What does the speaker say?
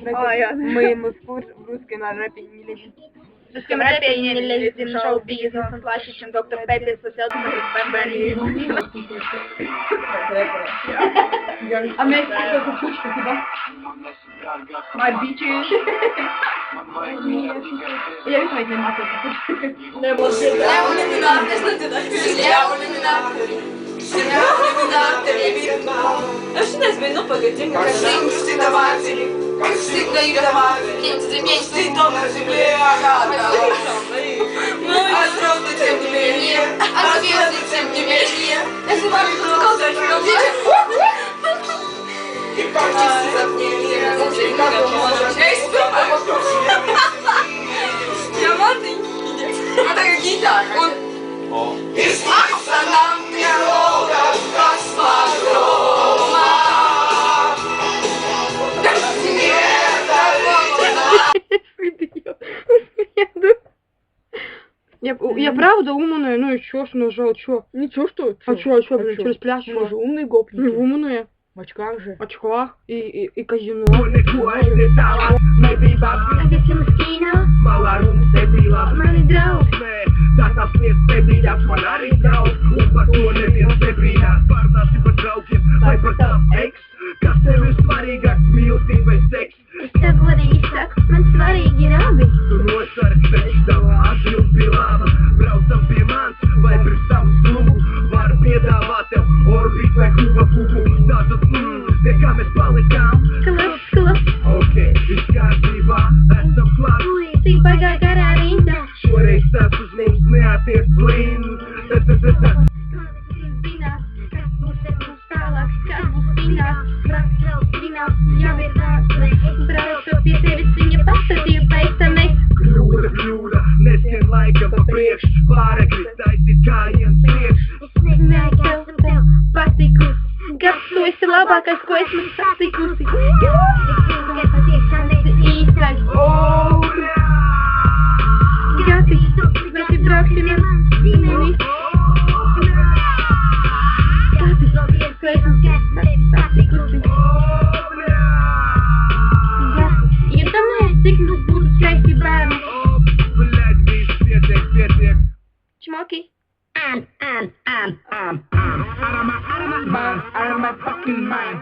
Мы в русском рэпе не лезем. В русском рэпе не лезем, шоу-бизнес, он слаще, чем доктор Пеппер, сосет Пемберли. А у меня есть какая-то кучка, типа. My bitches. Я вижу, я не могу. А что нас ну погоди, как всегда матери, как всегда и до матери, мечты то на земле, а звезды тем не менее, а звезды тем не менее, если вам сказал, зачем и практически затмение, зачем как можно честь, диамантный, это как гитара, и снится нам тревога, космодрома. Я правда умная, ну и чё ж нажал, чё? Ничего, что? А чё, блин, через пляж, Мы же чё? умные Не гопники. умные. В очках же. В очках и казино. Tata svijet sebi, ja smo narisao Upatone mi sebi, par našim draukiem Vai par tavu ex, kas tev ir svarīgāk, mīlestība vai seks? Tev godīgi saku, man svarīgi ir abi. Tu nosargi pēc tam, atbilst pie laba Braucam pie mans, vai pirms savu summu Varu piedāvāt tev orbīt vai kuba kubu Tātad, pie kā mēs palikām Klap. Ok, viss kārtībā, esam klāt Cik baigā garā rinda. Šoreiz tas uz mums neatiec blīn Zinās, kas būs tālāk, kas būs pinās. Zinās, jau ir tāds, braucu pie tevis, viņa pastatīja pēc tam es. Kļūda, neskrien laika pa priekš Pāragri taisīt kājiens priekš Es nezināju, kas tev patikus. Kas tu esi labākais, ko esmu satikusi. Es zinu, ka patiešām esi īstais. Oh, Gati, vai tu brauksim ar ģimeni? Gati, ko esmu satikusi. Gati, iedomājies, cik mums būtu skaisti bērni. blēd, viss pietiek Čmoki. Out of my fucking mind